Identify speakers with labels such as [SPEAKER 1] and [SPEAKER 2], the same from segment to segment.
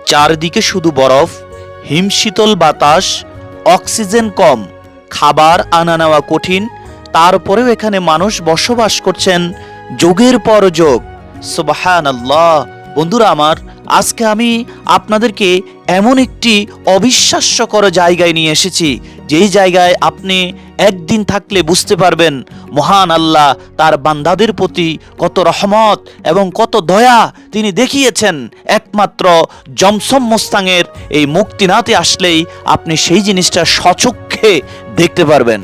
[SPEAKER 1] চারদিকে শুধু বরফ, হিমশীতল বাতাস, অক্সিজেন কম, খাবার আনা নেওয়া কঠিন। তারপরেও এখানে মানুষ বসবাস করছেন যুগের পর যুগ। সুবহানাল্লাহ। বন্ধুরা আমার, আজকে আমি আপনাদেরকে এমন একটি অবিশ্বাস্যকর জায়গায় নিয়ে এসেছি, যেই জায়গায় আপনি একদিন থাকলে বুঝতে পারবেন মহান আল্লাহ তার বান্দাদের প্রতি কত রহমত এবং কত দয়া তিনি দেখিয়েছেন। একমাত্র জমসম মোস্তাঙের এই মুক্তিনাথে আসলেই আপনি সেই জিনিসটা স্বচক্ষে দেখতে পারবেন।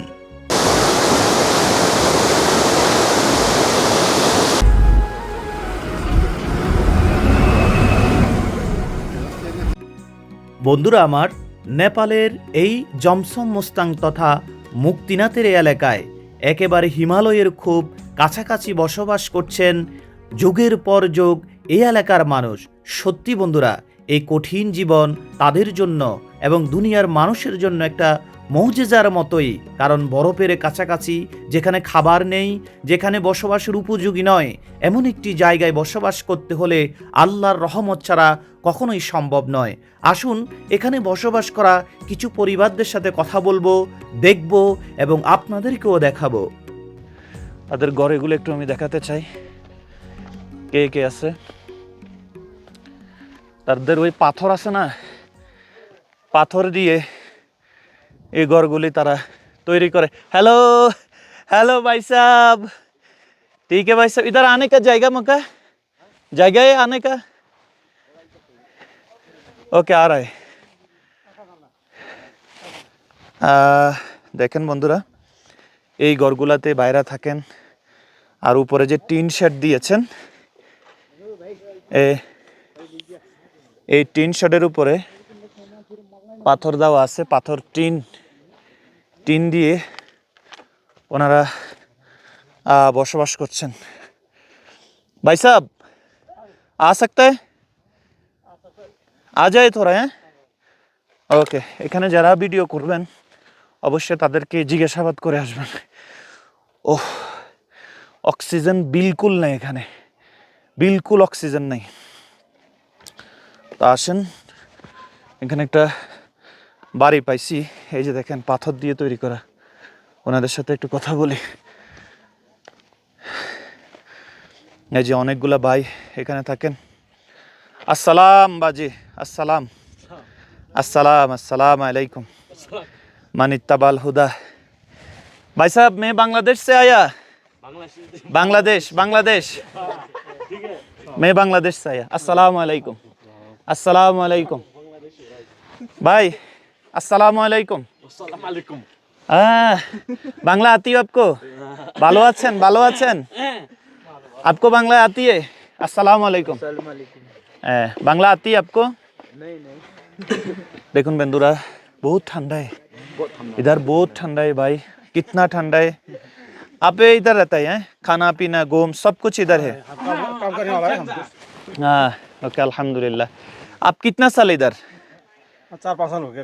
[SPEAKER 1] বন্ধুরা আমার, নেপালের এই জমসম মোস্তাং তথা মুক্তিনাথের এই এলাকায় একেবারে হিমালয়ের খুব কাছাকাছি বসবাস করছেন যুগের পর যুগ এই এলাকার মানুষ। সত্যি বন্ধুরা, এই কঠিন জীবন তাদের জন্য এবং দুনিয়ার মানুষের জন্য একটা মৌজেজার মতোই। কারণ বরফের কাছাকাছি, যেখানে খাবার নেই, যেখানে বসবাসের উপযোগী নয়, এমন একটি জায়গায় বসবাস করতে হলে আল্লাহর রহমত ছাড়া কখনোই সম্ভব নয়। আসুন এখানে বসবাস করা কিছু পরিবারদের সাথে কথা বলবো, দেখব এবং আপনাদেরকেও দেখাবো। তাদের ঘরগুলো একটু আমি দেখাতে চাই, কে কে আছে। তাদের ওই পাথর আছে না, পাথর দিয়ে এই ঘরগুলি তারা তৈরি করে। हेलो हेलो भाई साहब, ठीक है भाई साहब, इधर आने का जाएगा मौका, जाएगा ये आने का? ओके, आ रहा है। দেখেন বন্ধুরা, এই ঘরগুলাতে বাইরে থাকেন, আর উপরে যে টিন শেড দিয়েছেন, এই টিন শেডের উপরে পাথর দেওয়া আছে, পাথর টিন দিয়ে ওনারা বসবাস করছেন। ভাই সাহেব, आ सकता है? आ जाए थोड़ा, হ্যাঁ? ওকে। এখানে যারা ভিডিও করবেন অবশ্যই তাদেরকে জিজ্ঞাসাবাদ করে আসবেন। ওহ, অক্সিজেন বিলকুল নেই এখানে, বিলকুল অক্সিজেন নেই। তা আসেন, এখানে একটা বাড়ি পাইছি, এই যে দেখেন পাথর দিয়ে তৈরি করা। ওনাদের সাথে একটু কথা বলি। এই যে অনেকগুলা ভাই এখানে থাকেন। আসসালাম বাজি, আসসালাম আসসালাম अस्सलाम अलैकुम मन इत्तबाल हुदा। भाई साहब, मैं बांग्लादेश से आया। बांग्लादेश बांग्लादेश मैं बांग्लादेश से आया। अस्सलाम अलैकुम, अस्सलाम अलैकुम भाई, अस्सलाम अलैकुम। बांग्ला आती है आपको? ভালো আছেন, ভালো আছেন? आपको बांग्ला आती है? अस्सलाम अलैकुम। बांग्ला आती है आपको? नहीं नहीं। देखो बंधुरा, बहुत ठंडा है इधर, बहुत ठंडा है भाई, कितना ठंडा है। आप इधर रहता है, खाना पीना घूम सब कुछ इधर है? काम करने वाला है हमको। हाँ, ओके, अल्हम्दुलिल्लाह। आप कितना साल इधर?
[SPEAKER 2] 4-5 साल हो गया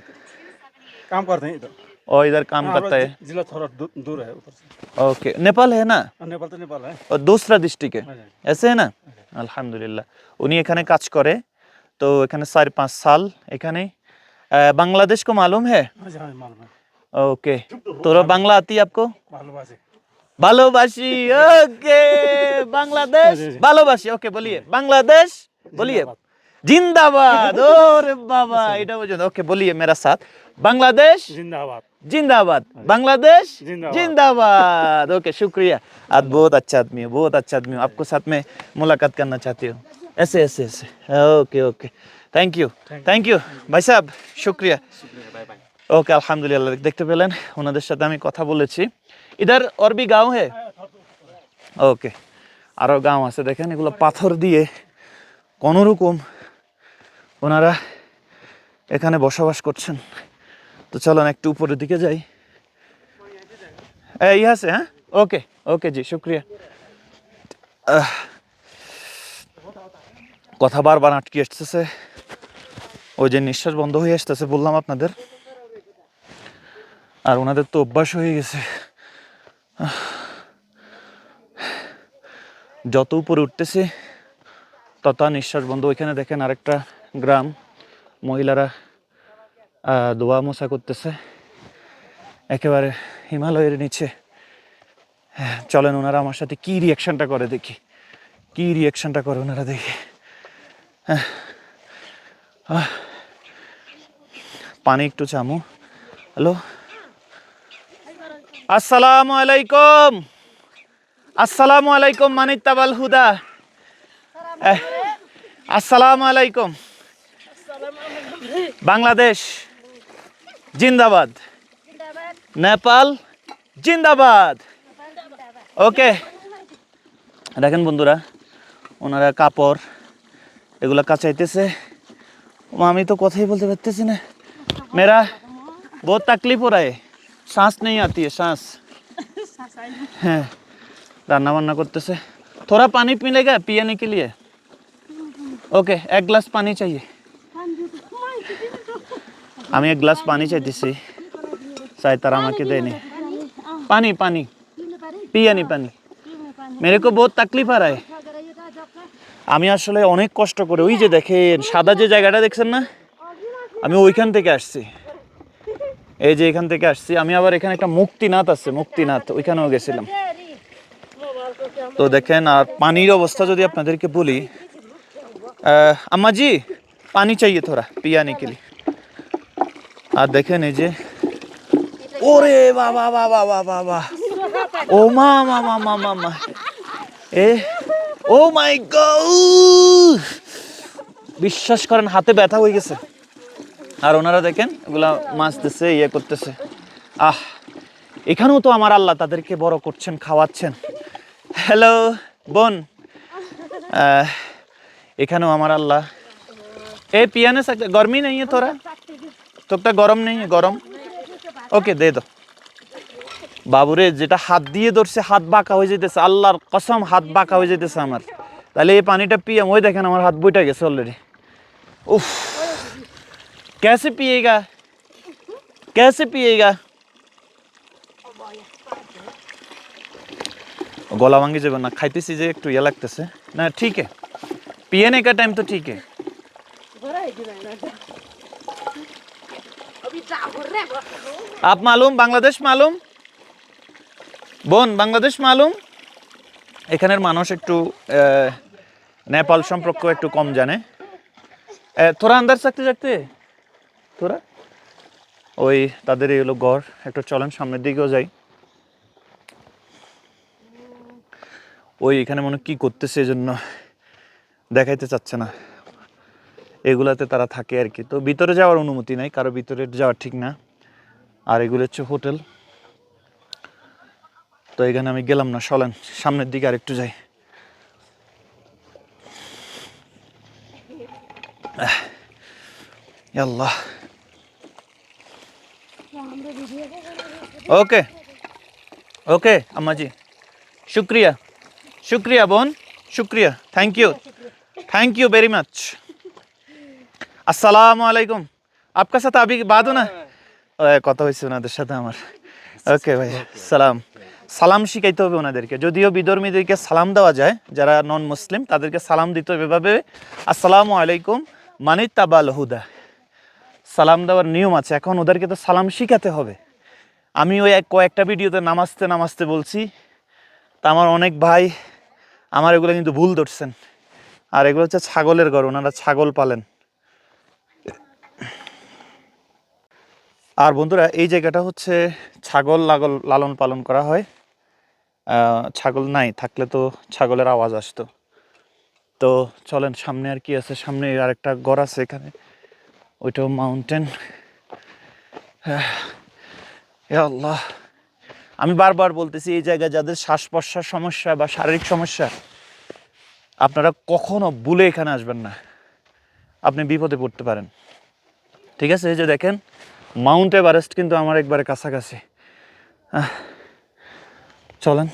[SPEAKER 2] काम करते हैं इधर।
[SPEAKER 1] और इधर काम करता है?
[SPEAKER 2] जिला थोड़ा दूर है उधर से।
[SPEAKER 1] ओके, नेपाल है ना?
[SPEAKER 2] नेपाल तो नेपाल है,
[SPEAKER 1] और दूसरा डिस्ट्रिक्ट है, ऐसे है ना? अल्हम्दुलिल्लाह। उन्हीं এখানে কাজ করে, তো এখানে 4-5 साल এখানে। बांग्लादेश को मालूम है?
[SPEAKER 2] मालूम है।
[SPEAKER 1] ओके, तो बांग्ला आती है आपको?
[SPEAKER 2] भालोबासी।
[SPEAKER 1] भालोबासी, ओके। बांग्लादेश भालोबासी, ओके, बोलिए बांग्लादेश, बोलिए जिंदाबाद। ओरे बाबा, এটা বুঝুন। ओके, बोलिए मेरा साथ, बांग्लादेश
[SPEAKER 2] जिंदाबाद,
[SPEAKER 1] जिंदाबाद, बांग्लादेश
[SPEAKER 2] जिंदाबाद।
[SPEAKER 1] जिंदाबाद। ओके, शुक्रिया। आप बहुत अच्छा आदमी हो, बहुत अच्छा आदमी हो। आपको साथ में मुलाकात करना चाहती हूँ, ऐसे ऐसे ऐसे। ओके ओके, थैंक यू भाई साहब, शुक्रिया। ओके, अल्हम्दुलिल्लाह। দেখতে পেলেন, ওনাদের সাথে আমি কথা বলেছি। इधर और भी गांव है? ওকে, আরো গাঁও আছে। দেখেন এগুলো পাথর দিয়ে কোনোরকম ওনারা এখানে বসবাস করছেন। তো চলুন একটু উপরের দিকে যাই। यहाँ से, हाँ, ओके ओके जी, शुक्रिया। কথা বারবার আটকে আসতেছে, ওই যে নিঃশ্বাস বন্ধ হয়ে আসতেছে বললাম আপনাদের। আর ওনাদের তো অভ্যাস হয়ে গেছে, যত উপরে উঠতেছে তত নিঃশ্বাস বন্ধ। ওইখানে দেখেন আরেকটা গ্রাম,
[SPEAKER 3] মহিলারা দোয়া মোছা করতেছে একেবারে হিমালয়ের নিচে। চলেন ওনারা আমার সাথে কি রিয়াকশনটা করে দেখি, কি রিয়াকশনটা করে ওনারা দেখি। পানি একটু চামু। হ্যালো, আসসালামু আলাইকুম। আসসালামু আলাইকুম মানিত্তাবাল হুদা। আসসালামু আলাইকুম। বাংলাদেশ জিন্দাবাদ, নেপাল জিন্দাবাদ। ওকে, দেখেন বন্ধুরা, ওনারা কাপড় এগুলা কাচাইতেছে। আমি তো কথাই বলতে পারতেছি না। मेरा बहुत तकलीफ हो रहा है, सांस नहीं आती है, सांस। হ্যাঁ, রান্না বান্না করতেছে। थोड़ा पानी मिलेगा पीने के लिए? ओके, एक गिलास पानी चाहिए। আমি এক গ্লাস পানি চাইতেছি, চাই তারা আমাকে দেয়নি। পানি পানি পিয়ানি পানি, मेरे को बहुत तकलीफ आ रहा है। আমি আসলে অনেক কষ্ট করে, ওই যে দেখেন সাদা যে জায়গাটা দেখছেন না, আমি ওইখান থেকে আসছি। এই যে এখান থেকে আসছি আমি। আবার এখানে একটা মুক্তিনাথ আছে, মুক্তিনাথ, ওইখানেও গেছিলাম। তো দেখেন, আর পানির অবস্থা যদি আপনাদেরকে বলি, আম্মা জি পানি চাইয়ে থোড়া পিয়ানি के लिए। আর দেখেন এই যে, ওরে বাবা বাবা বাবা বাবা, ও মা মা মা মা মা মা, এ ও মাই গড, বিশ্বাস করেন হাতে ব্যথা হয়ে গেছে। আর ওনারা দেখেন এগুলা মাছ দিচ্ছে, ইয়ে করতেছে। এখানেও তো আমার আল্লাহ তাদেরকে বড় করছেন, খাওয়াচ্ছেন। হ্যালো বোন, এখানেও আমার আল্লাহ। এ পিয়ানে सकते, गर्मी नहीं है थोड़ा? তোটা গরম নেই, গরম? ওকে দে দো। বাবুরে, যেটা হাত দিয়ে ধরছে হাত বাঁকা হয়ে যেতেছে, আল্লাহর কসম হাত বাঁকা হয়ে যেতেছে আমার। তাহলে এই পানিটা পিয়াম, ওই দেখেন আমার হাত বইটা গেছে অলরেডি। উফ, कैसे पिएगा, कैसे पिएगा? गला भांगी যাবে না, খাইতেছি যে একটু ইয়া লাগতেছে না। ठीक है, पीने का टाइम तो ठीक है। आप मालूम बांग्लादेश मालूम বোন, বাংলাদেশ মালুম? এখানের মানুষ একটু নেপাল সম্পর্ক একটু কম জানে। তোরা আন্দার থাকতে থাকতে তোরা ওই তাদের এই হলো ঘর। একটু চলেন সামনের দিকেও যাই। ওই এখানে মনে কি করতেছে, এই জন্য দেখাইতে চাচ্ছে না। এগুলাতে তারা থাকে আর কি। তো ভিতরে যাওয়ার অনুমতি নাই কারো, ভিতরে যাওয়া ঠিক না। আর এগুলো হচ্ছে হোটেল। তো এখানে আমি গেলাম না, চলেন সামনের দিকে আর একটু যাই। আল্লাহ, ओके ओके अम्मा जी, शुक्रिया शुक्रिया बोन, शुक्रिया, थैंक यू वेरी मच। अस्सलामु अलैकुम। आपका साथ अभी बात हो ना, কথা হইছে ওনাদের সাথে আমার। ওকে ভাই, সালাম। সালাম শিখাইতে হবে ওনাদেরকে। যদিও বিধর্মীদেরকে সালাম দেওয়া যায়, যারা নন মুসলিম তাদেরকে সালাম দিতে হবে এভাবে, আসসালামু আলাইকুম মানিত্তাবাল হুদা। সালাম দেওয়ার নিয়ম আছে। এখন ওদেরকে তো সালাম শিখাতে হবে। আমি ওই কয়েকটা ভিডিওতে নামাজতে নামাজতে বলছি, তা আমার অনেক ভাই আমার এগুলো কিন্তু ভুল ধরছেন। আর এগুলো হচ্ছে ছাগলের ঘর, ওনারা ছাগল পালেন। আর বন্ধুরা, এই জায়গাটা হচ্ছে ছাগল লালন পালন করা হয়। ছাগল নাই থাকলে তো ছাগলের আওয়াজ আসতো। তো চলেন সামনে আর কি আছে, সামনে আরেকটা ঘর আছে এখানে, ওইটাও মাউন্টেন। আল্লাহ, আমি বারবার বলতেছি এই জায়গায় যাদের শ্বাস প্রশ্বাস সমস্যা বা শারীরিক সমস্যা, আপনারা কখনো ভুলে এখানে আসবেন না, আপনি বিপদে পড়তে পারেন। ঠিক আছে, এই যে দেখেন মাউন্ট এভারেস্ট কিন্তু আমার একবারে কাছাকাছি। চলেন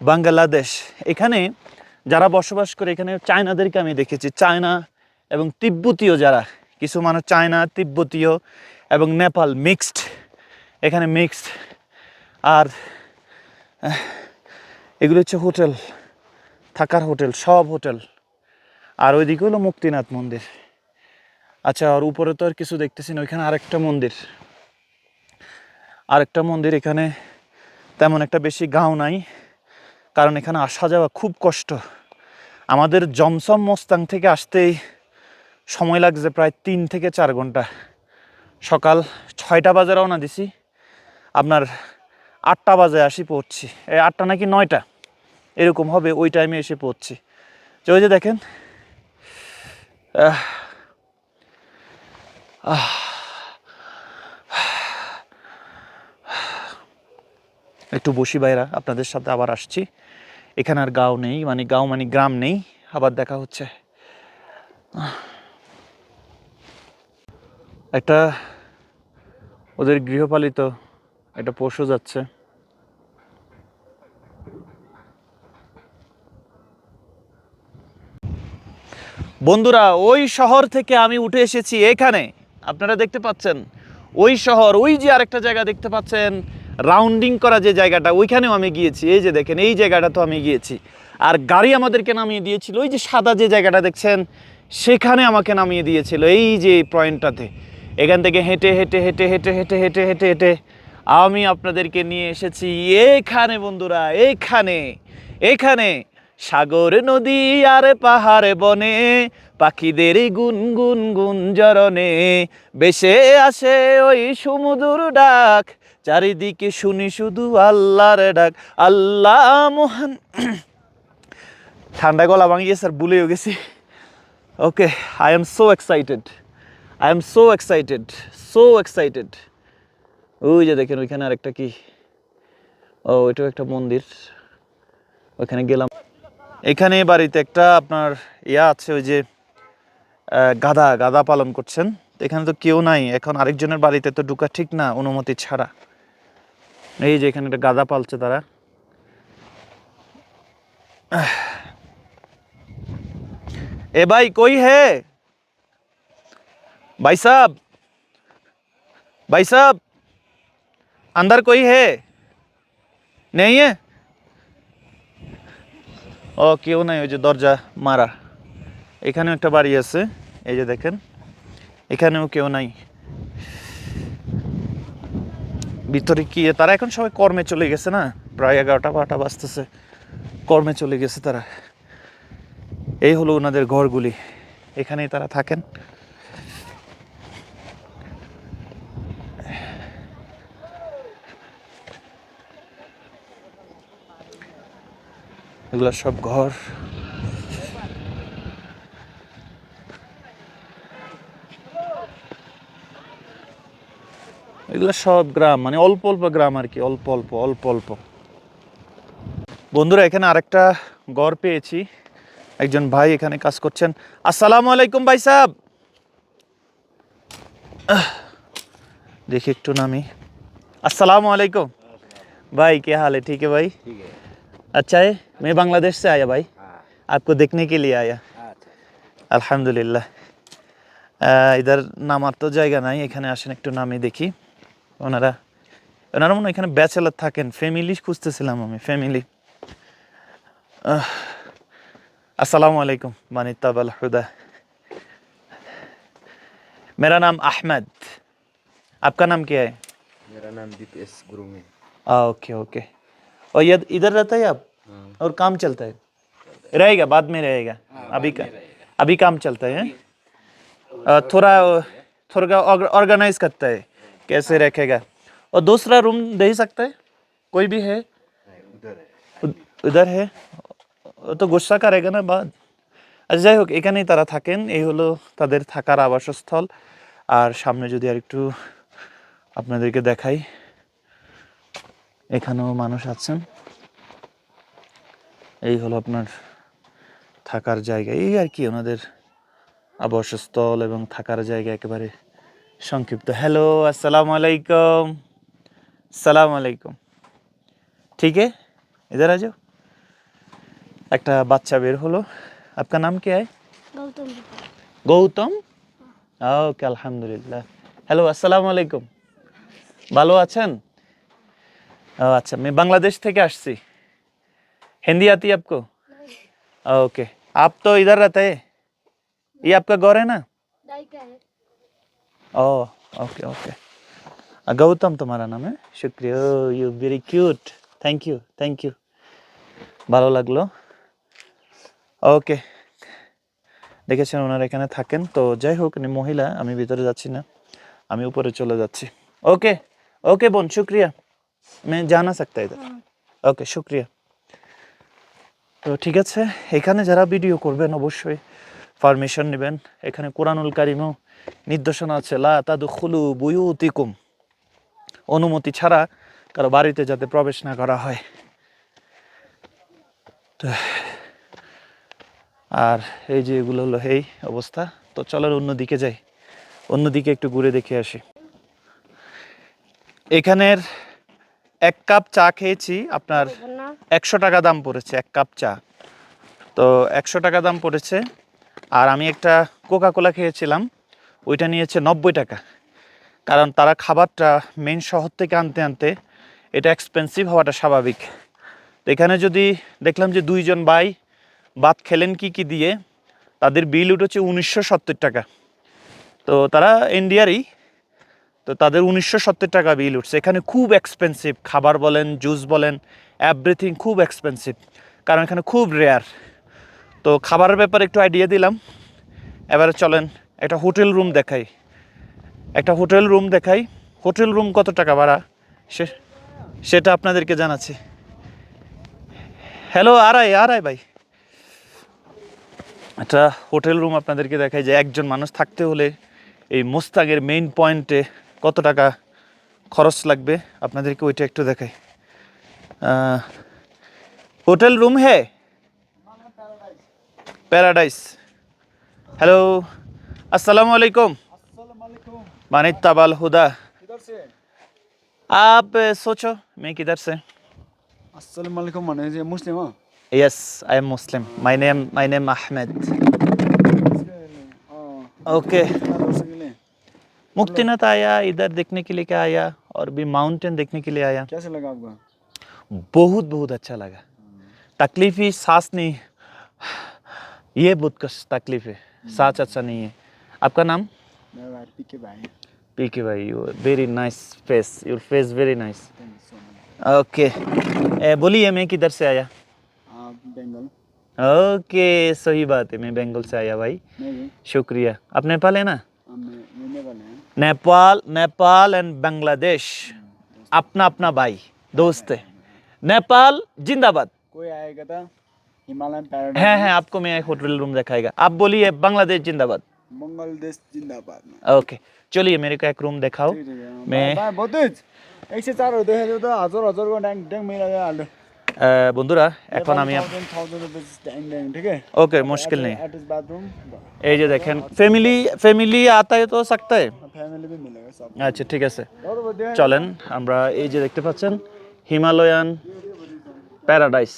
[SPEAKER 3] বাংলাদেশ, এখানে যারা বসবাস করে, এখানে চায়নাদেরকে আমি দেখেছি, চায়না এবং তিব্বতীয়, যারা কিছু মানুষ চায়না, তিব্বতীয় এবং নেপাল মিক্সড, এখানে মিক্সড। আর এগুলো হচ্ছে হোটেল, থাকার হোটেল, সব হোটেল। আর ওইদিকে হলো মুক্তিনাথ মন্দির। আচ্ছা, আর উপরে তো আর কিছু দেখতেছি না। ওইখানে আরেকটা মন্দির। এখানে তেমন একটা বেশি গাঁও নাই, কারণ এখানে আসা যাওয়া খুব কষ্ট। আমাদের জমসম মোস্তাং থেকে আসতেই সময় লাগছে প্রায় 3 থেকে 4 ঘন্টা। সকাল 6টা বাজে রওনা দিছি, আপনার 8টা বাজে আসি পৌঁছছি। 8টা নাকি 9টা এরকম হবে, ওই টাইমে এসে পৌঁছছি। যে ওই যে দেখেন, আহ, আহ, একটু বসি ভাইরা, আপনাদের সাথে আবার আসছি। এখানে আর গাঁও নেই, মানে গাঁও মানে গ্রাম নেই। আবার দেখা হচ্ছে। একটা ওদের গৃহপালিত একটা পশু যাচ্ছে। বন্ধুরা, ওই শহর থেকে আমি উঠে এসেছি এখানে, আপনারা দেখতে পাচ্ছেন ওই শহর। ওই যে আরেকটা জায়গা দেখতে পাচ্ছেন রাউন্ডিং করা যে জায়গাটা, ওইখানেও আমি গিয়েছি। এই যে দেখেন, এই জায়গাটা তো আমি গিয়েছি। আর গাড়ি আমাদেরকে নামিয়ে দিয়েছিল ওই যে সাদা যে জায়গাটা দেখছেন, সেখানে আমাকে নামিয়ে দিয়েছিল, এই যে পয়েন্টটাতে। এখান থেকে হেঁটে হেঁটে হেঁটে হেঁটে হেঁটে হেঁটে হেঁটে হেঁটে আমি আপনাদেরকে নিয়ে এসেছি এখানে বন্ধুরা। এখানে সাগর নদী আর পাহাড় বনে, পাখিদের গুন গুন গুঞ্জরণে বেশে আসে ওই সমুদ্র ডাক, চারিদিকে শুনি শুধু আল্লাহর ডাক। আল্লাহ মহান। ঠান্ডা গলা ভাঙিয়ে স্যার, ভুলেও গেছি। Okay, I am so excited, so excited. ওই যে দেখেন, ওইখানে আরেকটা কি, ও এটাও একটা মন্দির। ওইখানে গেলাম। এখানে বাড়িতে একটা আপনার আছে, ওই যে গাধা পালন করছেন। এখানে তো কেউ নাই এখন, আরেকজনের বাড়িতে তো ঢুকা ঠিক না অনুমতি ছাড়া। এই যে এখানে একটা গাধা পালছে তারা। এ ভাই কই হে, भाई साहब अंदर कोई है? नहीं है? ও কেউ নাই, ওই যে দরজা মারা। এখানেও একটা বাড়ি আছে, এই যে দেখেন, এখানেও কেউ নাই। ভিতরে কি, তারা এখন সবাই কর্মে চলে গেছে না, প্রায় 11টা 12টা বাজতেছে, কর্মে চলে গেছে তারা। এই হলো ওনাদের ঘরগুলি, এখানেই তারা থাকেন। এগুলো সব ঘর। এগুলো সব গ্রাম, মানে অল্প অল্প গ্রাম আর কি, অল্প অল্প। বন্ধুরা, এখানে আরেকটা ঘর পেয়েছি। একজন ভাই এখানে কাজ করছেন। আসসালামু আলাইকুম ভাই সাহেব। দেখি একটু নামি। अस्सलाम वालेकुम भाई, क्या हाल है? ठीक है भाई,
[SPEAKER 4] ठीक है।
[SPEAKER 3] अच्छा है। मैं बांग्लादेश से आया भाई,
[SPEAKER 4] हाँ,
[SPEAKER 3] आपको देखने के लिए आया।
[SPEAKER 4] अच्छा।
[SPEAKER 3] আলহামদুলিল্লাহ। ইধার নামার তো জায়গা নাই, এখানে আসেন একটু নামে দেখি। ওনারা ওনারা মনে হয় এখানে ব্যাচেলার থাকেন, ফ্যামিলি খুঁজতেছিলাম আমি, ফ্যামিলি। अस्सलाम वालेकुम मानी तबल हुदा। मेरा नाम अहमद, आपका नाम क्या है?
[SPEAKER 4] मेरा नाम दीपेश गुरुंग है।
[SPEAKER 3] Okay okay. और ये इधर रहता है आप?
[SPEAKER 4] हाँ,
[SPEAKER 3] और काम चलता है? रहेगा, बाद में रहेगा। अभी काम चलता है। थोड़ा थोड़ा ऑर्गेनाइज करता है, कैसे रखेगा। और दूसरा रूम दे ही सकता है, कोई भी है?
[SPEAKER 4] उधर है।
[SPEAKER 3] उधर है, ও তো গোসা করেগা না বাদ। আচ্ছা যাই হোক, এখানেই তারা থাকেন, এই হলো তাদের থাকার আবাসস্থল। আর সামনে যদি আর একটু আপনাদেরকে দেখাই, এখানেও মানুষ আছেন। এই হলো আপনার থাকার জায়গা, এই আর কি ওনাদের আবাসস্থল এবং থাকার জায়গা একেবারে সংক্ষিপ্ত। হ্যালো, আসসালামু আলাইকুম। সালাম আলাইকুম। ঠিক है, इधर आ जाओ। একটা বাচ্চা বের হলো। आपका नाम क्या है?
[SPEAKER 5] गौतम।
[SPEAKER 3] গৌতম। ওকে, আলহামদুলিল্লাহ। হ্যালো, আসসালামু আলাইকুম। ভালো আছেন? ও আচ্ছা, मैं बांग्लादेश থেকে আসছি। हिंदी आती है आपको? ओके, आप तो इधर रहते हैं, ये आपका घर है ना?
[SPEAKER 5] दाई का है।
[SPEAKER 3] ओह ओके ओके गौतम तुम्हारा नाम है शुक्रिया you very cute thank you ভালো লাগলো ওকে দেখেছেন ওনারা এখানে থাকেন তো যাই হোক উনি মহিলা আমি ভিতরে যাচ্ছি না আমি উপরে চলে যাচ্ছি ওকে ওকে বোন শুক্রিয়া मैं जाना सकता इधर ওকে শুক্রিয়া তো ঠিক আছে এখানে যারা ভিডিও করবেন অবশ্যই পারমিশন নেবেন এখানে কোরআনুল কারিমও নির্দেশনা আছে লা তাদখুলু বুয়ুতিকুম অনুমতি ছাড়া কারো বাড়িতে যাতে প্রবেশ না করা হয় তো আর এই যে এগুলো হলো এই অবস্থা তো চলেন অন্যদিকে যাই অন্যদিকে একটু ঘুরে দেখে আসি এখানের এক কাপ চা খেয়েছি আপনার 100 টাকা দাম পড়েছে এক কাপ চা তো 100 টাকা দাম পড়েছে আর আমি একটা কোকা কোলা খেয়েছিলাম ওইটা নিয়েছে 90 টাকা কারণ তারা খাবারটা মেন শহর থেকে আনতে আনতে এটা এক্সপেন্সিভ হওয়াটা স্বাভাবিক তো এখানে যদি দেখলাম যে দুইজন ভাই ভাত খেলেন কি দিয়ে তাদের বিল উঠেছে 1970 টাকা তো তারা ইন্ডিয়ারই তো তাদের 1970 টাকা বিল উঠছে এখানে খুব এক্সপেন্সিভ খাবার বলেন জুস বলেন এভরিথিং খুব এক্সপেন্সিভ কারণ এখানে খুব রেয়ার তো খাবারের ব্যাপারে একটু আইডিয়া দিলাম এবারে চলেন একটা হোটেল রুম দেখাই হোটেল রুম কত টাকা ভাড়া সেটা আপনাদেরকে জানাচ্ছি হ্যালো আর আয় ভাই একটা হোটেল রুম আপনাদেরকে দেখাই যে একজন মানুষ থাকতে হলে এই মোস্তাগের মেইন পয়েন্টে কত টাকা খরচ লাগবে আপনাদেরকে ওইটা একটু দেখাই হোটেল রুম है पैराडाइज हेलो अस्सलाम वालेकुम मानित तबाल हुदा आप सोचो मैं किधर से
[SPEAKER 2] अस्सलाम वालेकुम माने जे मुस्लिम हो
[SPEAKER 3] yes I am Muslim my name Ahmed okay Muktinath आया इधर देखने के लिए क्या आया और भी माउंटेन देखने के लिए आया
[SPEAKER 2] कैसे लगा आपको
[SPEAKER 3] बहुत अच्छा लगा तकलीफ ही सांस नहीं ये बहुत कष्ट तकलीफ है सांस अच्छा नहीं है आपका नाम
[SPEAKER 2] मेरा भाई
[SPEAKER 3] पीके भाई you very nice face your face very nice okay बोलिए मैं किधर से आया
[SPEAKER 2] आप बंगाल
[SPEAKER 3] ओके सही बात है मैं बंगाल से आया भाई
[SPEAKER 2] मैं भी
[SPEAKER 3] शुक्रिया आप नेपाल है ना
[SPEAKER 2] मैं नेपाल है
[SPEAKER 3] नेपाल एंड बांग्लादेश अपना अपना भाई दोस्त है नेपाल जिंदाबाद
[SPEAKER 2] कोई आएगा था हिमालयन पैराडाइज
[SPEAKER 3] है आपको मैं एक होटल रूम दिखाएगा आप बोलिए बांग्लादेश जिंदाबाद
[SPEAKER 2] बांग्लादेश जिंदाबाद
[SPEAKER 3] ओके चलिए मेरे को एक रूम दिखाओ मैं
[SPEAKER 2] बहुत 104 हो देखो तो हजार को डैंग डैंग मिला हालो
[SPEAKER 3] বন্ধুরা এখন আমি
[SPEAKER 2] 1000 रुपीस डैंग डैंग ठीक है
[SPEAKER 3] ओके मुश्किल नहीं
[SPEAKER 2] अटैच बाथरूम
[SPEAKER 3] এই যে দেখেন ফ্যামিলি आता है तो सकता है
[SPEAKER 2] फैमिली भी मिलेगा सब
[SPEAKER 3] আচ্ছা ঠিক আছে
[SPEAKER 2] बहुत बढ़िया
[SPEAKER 3] চলেন আমরা এই যে দেখতে পাচ্ছেন হিমালয়ান প্যারাডাইস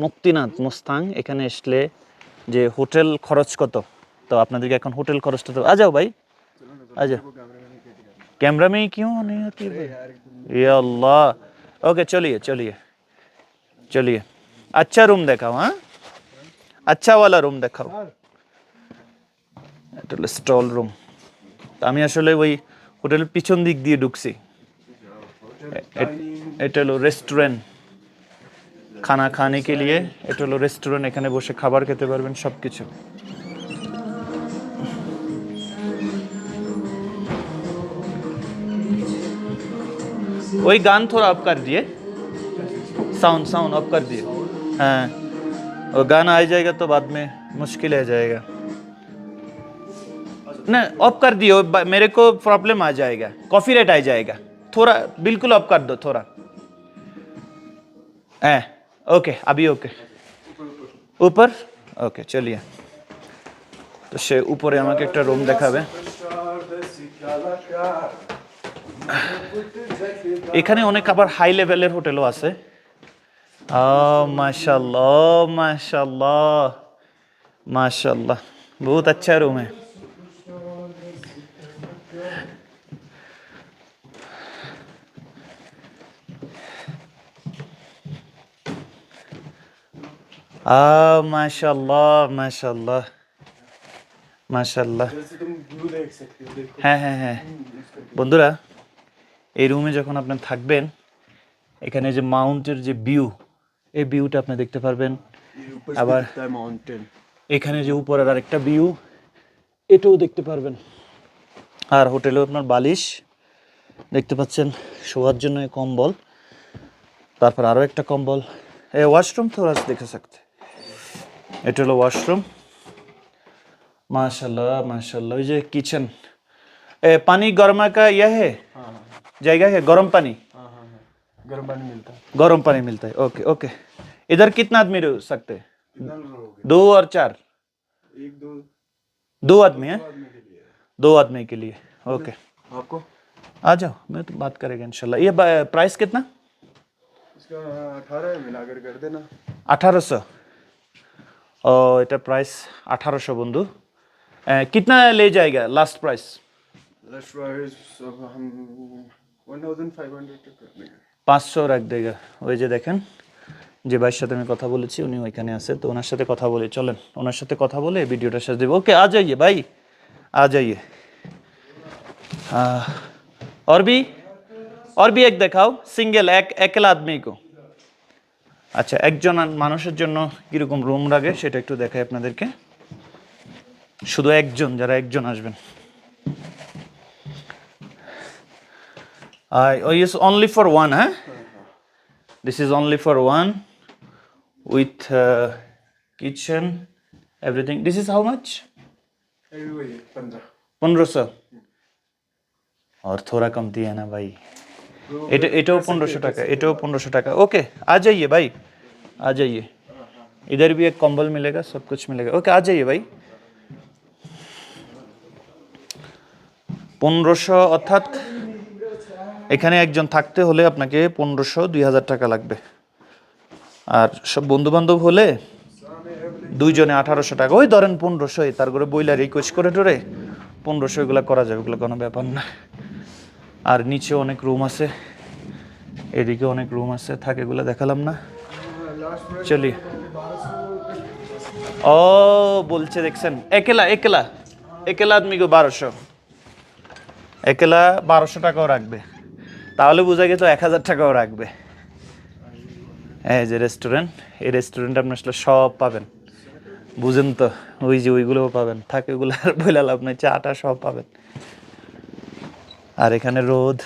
[SPEAKER 3] মুক্তিনাথ মুস্তাং এখানে আসলে যে হোটেল খরচ কত তো আপনাদেরকে এখন হোটেল খরচটা তো आ जाओ भाई आ जाओ कैमरा में ही क्यों नहीं आती है ये अल्लाह ओके चलिए अच्छा रूम देखाओ हाँ अच्छा वाला रूम देखाओ এটা হলো স্টল রুম আমি আসলে ওই হোটেলের পিছন দিক দিয়ে ঢুকছি এটা হলো রেস্টুরেন্ট খানা খানে के लिए এটা হলো রেস্টুরেন্ট এখানে বসে খাবার খেতে পারবেন সবকিছু वही गान थोड़ा अप कर दिए साउंड अप कर दिए हाँ वो गाना आ जाएगा तो बाद में मुश्किल आ जाएगा ना अप कर दियो मेरे को प्रॉब्लम आ जाएगा कॉपीराइट आ जाएगा थोड़ा बिल्कुल अप कर दो थोड़ा ओके अभी ओके ऊपर ओके चलिए तो সে উপরে আমাকে একটা রুম দেখাবে এখানে অনেক আবার হাই লেভেলের হোটেলও আছে माशाल्लाह बहुत अच्छा रूम है माशाल्लाह
[SPEAKER 2] जैसे तुम व्यू देख सकते हो देखो
[SPEAKER 3] হ্যাঁ হ্যাঁ হ্যাঁ বন্ধুরা এই রুমে যখন আপনি থাকবেন এখানে যে মাউন্টের যে ভিউ এই ভিউটা আপনি দেখতে পারবেন
[SPEAKER 2] ये ऊपर
[SPEAKER 3] আবার
[SPEAKER 2] से दिखता है माउंटेन
[SPEAKER 3] এখানে যে উপরের আরেকটা ভিউ এটাও দেখতে পারবেন আর হোটেলেও আপনার বালিশ দেখতে পাচ্ছেন শোয়ার জন্য এই কম্বল তারপর আরও একটা কম্বল এই ওয়াশরুম থোড়া সা দেখে सकते এটা হলো ওয়াশরুম মাশাআল্লাহ মাশাআল্লাহ ওই যে কিচেন এ পানি গরমা কা ইয়ে है জায়গা है गरम पानी
[SPEAKER 2] हाँ हाँ हाँ गर्म पानी मिलता है
[SPEAKER 3] गरम पानी मिलता है ओके ओके इधर कितना आदमी रह सकते हैं
[SPEAKER 2] कितना लोगे
[SPEAKER 3] 2 और 4
[SPEAKER 2] एक दो
[SPEAKER 3] 2 आदमी है
[SPEAKER 2] आदमी के लिए
[SPEAKER 3] 2 आदमी के लिए ओके
[SPEAKER 2] आपको
[SPEAKER 3] आ जाओ मैं तो बात करेगा इंशाल्लाह ये प्राइस कितना
[SPEAKER 2] इसका 18 मिलाकर कर देना
[SPEAKER 3] 1800 और এটা প্রাইস 1800 বন্ধু कितना ले जाएगा लास्ट प्राइस
[SPEAKER 2] लेट्स प्राइस अब हम 1500 तक कर देंगे
[SPEAKER 3] 500 রাখ দেगा ওই যে দেখেন যে ভাইয়ের সাথে আমি কথা বলেছি উনি ওইখানে আছে তো ওনার সাথে কথা বলে চলেন ওনার সাথে কথা বলে ভিডিওটা শেষ দেব ओके आ जाइए भाई आ जाइए और भी एक दिखाओ सिंगल एक अकेला आदमी को আচ্ছা একজন মানুষের জন্য কিরকম রুম লাগে সেটা একটু দেখাই আপনাদেরকে শুধু একজন যারা একজন আসবেন ইস অনলি ফর ওয়ান হ্যাঁ this is only for one with kitchen everything this is how much
[SPEAKER 2] वही 15
[SPEAKER 3] 1500 और थोड़ा कम दिया ना भाई एटाও 1500 টাকা एटाও 1500 টাকা ओके आ जाइए भाई आ जाइए इधर भी एक कंबल मिलेगा सब कुछ मिलेगा ओके आ जाइए भाई 1500 অর্থাৎ এখানে একজন থাকতে হলে আপনাকে 1500 2000 টাকা লাগবে আর সব বন্ধু বান্ধব হলে দুইজনে 1800 টাকা ওই ধরেন 1500 তার করে বইলা রিকোয়েস্ট করে টরে 1500 এগুলো করা যাবে এগুলো কোনো ব্যাপার না আর নিচে অনেক রুম আছে এদিকে অনেক রুম আছে থাকে এগুলো দেখালাম না চলি ও বলছে দেখছেন একলা একলা একলা আদমি কো 1200 একলা 1200 টাকাও রাখবে তাহলে বোঝা গেছে 1000 টাকাও রাখবে এই যে রেস্টুরেন্ট এই রেস্টুরেন্টে আপনি আসলে সব পাবেন বুঝেন তো ওই যে ওইগুলোও পাবেন থাকে ওগুলো আর বলে লাভ নাই চাটা সব পাবেন আর এখানে রোদ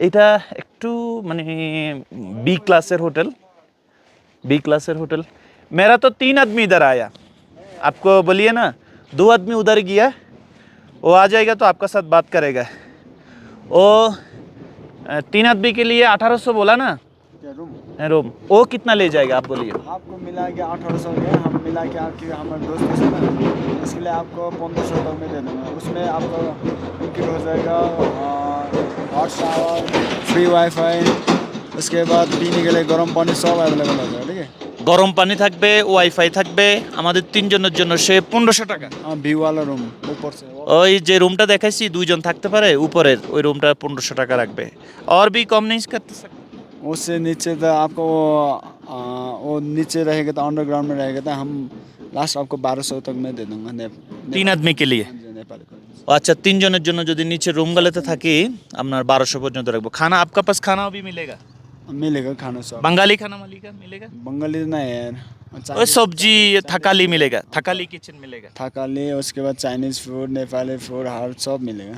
[SPEAKER 3] এটা একটু মানে বি ক্লাসের হোটেল बी क्लासर होटल मेरा तो 3 आदमी इधर आया आपको बोलिए ना 2 आदमी उधर गया वो आ जाएगा तो आपका साथ बात करेगा वो 3 आदमी के लिए 1800 बोला ना
[SPEAKER 2] क्या रूम
[SPEAKER 3] रूम वो कितना ले जाएगा आप बोलिए
[SPEAKER 2] आपको मिला के 1800 के हम मिला के आपके हमारे दोस्त से ना इसके लिए आपको 1500 तक में दे दूँगा उसमें आपको इंक्लूड हो जाएगा हॉट शावर फ्री वाईफाई उसके बाद पीने के लिए गर्म पानी सब अवेलेबल हो जाएगा ठीक है
[SPEAKER 3] গরম পানি থাকবে ওয়াইফাই থাকবে আমাদের তিনজনের জন্য সে 1500 টাকা
[SPEAKER 2] हाँ व्यू वाला रूम ऊपर से
[SPEAKER 3] ওই যে রুমটা দেখাইছি দুইজন থাকতে পারে উপরের ওই রুমটা 1500 টাকা রাখবে और भी कम नहीं करते सकते
[SPEAKER 2] उससे नीचे तो आपको वो नीचे रहेगा तो अंडरग्राउंड में रहेगा तो हम लास्ट आपको 1200 तक में दे दूँगा
[SPEAKER 3] 3 आदमी के लिए
[SPEAKER 2] नेपाली को
[SPEAKER 3] আচ্ছা তিনজনের জন্য যদি নিচে রুমগুলোতে থাকি আপনার 1200 পর্যন্ত রাখবো খানা आपका पास खाना भी मिलेगा
[SPEAKER 2] मिलेगा खाना सब
[SPEAKER 3] बंगाली खाना मिलेगा
[SPEAKER 2] बंगाली नहीं यार
[SPEAKER 3] ओए सब्जी थकाली मिलेगा थकाली किचन मिलेगा
[SPEAKER 2] थाकाली उसके बाद चाइनीज फूड नेपाली फूड हर सब मिलेगा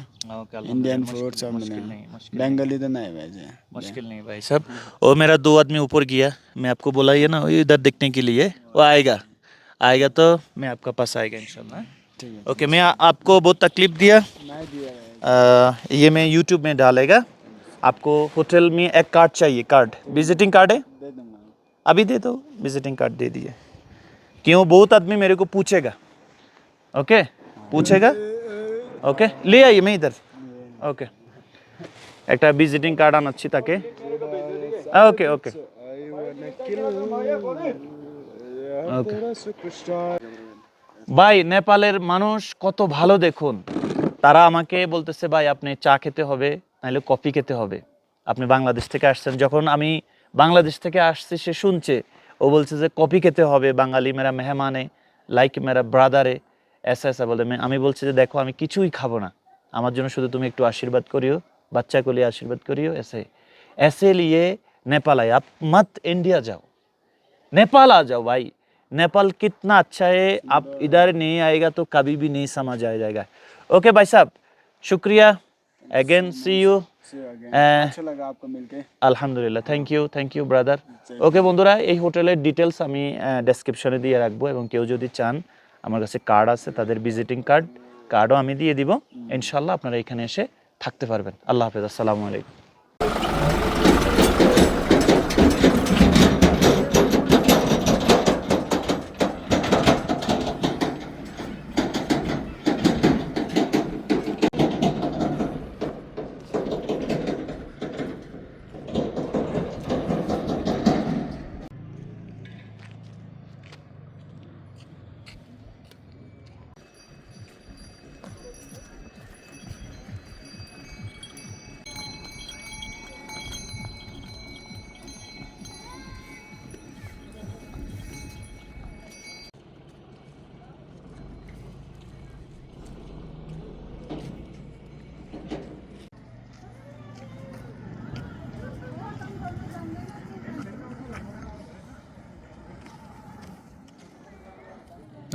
[SPEAKER 2] इंडियन फूड सब मिलेगा बंगाली तो नहीं भाई जी
[SPEAKER 3] मुश्किल नहीं भाई साहब और मेरा 2 आदमी ऊपर गया मैं आपको बोला ये ना इधर देखने के लिए वो आएगा आएगा तो मैं आपका पास आएगा इंशाल्लाह
[SPEAKER 2] ठीक है
[SPEAKER 3] ओके मैं आपको बहुत तकलीफ दिया
[SPEAKER 2] नहीं दिया है
[SPEAKER 3] ये मैं यूट्यूब में डालेगा आपको होटल में एक कार्ड चाहिए कार्ड विजिटिंग कार्ड है
[SPEAKER 2] दे दूँगा
[SPEAKER 3] अभी दे दो विजिटिंग कार्ड दे दिए क्यों बहुत आदमी मेरे को पूछेगा ओके पूछेगा ओके ले आइए मैं इधर ओके একটা ভিজিটিং কার্ড আনাচ্ছি তাকে ওকে ওকে ভাই নেপালের মানুষ কত ভালো দেখুন তারা আমাকে বলতেছে ভাই আপনি চা খেতে হবে নাহলে কফি খেতে হবে আপনি বাংলাদেশ থেকে আসছেন যখন আমি বাংলাদেশ থেকে আসছি সে শুনছে ও বলছে যে কফি খেতে হবে বাঙালি মেরা মেহমান है लाइक मेरा ब्रदर है ऐसा ऐसा बोलते मैं আমি বলছি যে দেখো আমি কিছুই খাবো না আমার জন্য শুধু তুমি একটু আশীর্বাদ করিও, বাচ্চা को लिए आशीर्वाद करियो। ऐसे ऐसे लिए नेपाल आए, आप मत इंडिया जाओ, नेपाल आ जाओ भाई। नेपाल कितना अच्छा है, आप इधर नहीं आएगा तो कभी भी नहीं समझ आ जाएगा। ओके भाई साहब, शुक्रिया, again see you.
[SPEAKER 2] See you again.
[SPEAKER 3] Uh,
[SPEAKER 2] अच्छा लगा आपको मिलके।
[SPEAKER 3] আলহামদুলিল্লাহ, থ্যাংক ইউ ব্রাদার। ওকে বন্ধুরা, এই হোটেলের ডিটেলস আমি ডেসক্রিপশনে দিয়ে রাখবো, এবং কেউ যদি চান আমার কাছে কার্ড আছে, তাদের ভিজিটিং কার্ডও আমি দিয়ে দিব। ইনশাল্লাহ আপনারা এখানে এসে থাকতে পারবেন। আল্লাহ হাফেজ, আসসালামু আলাইকুম।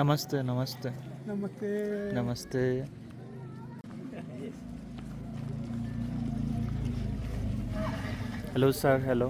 [SPEAKER 3] नमस्ते नमस्ते
[SPEAKER 2] नमस्ते।
[SPEAKER 3] नमस्ते। Hello sir, hello.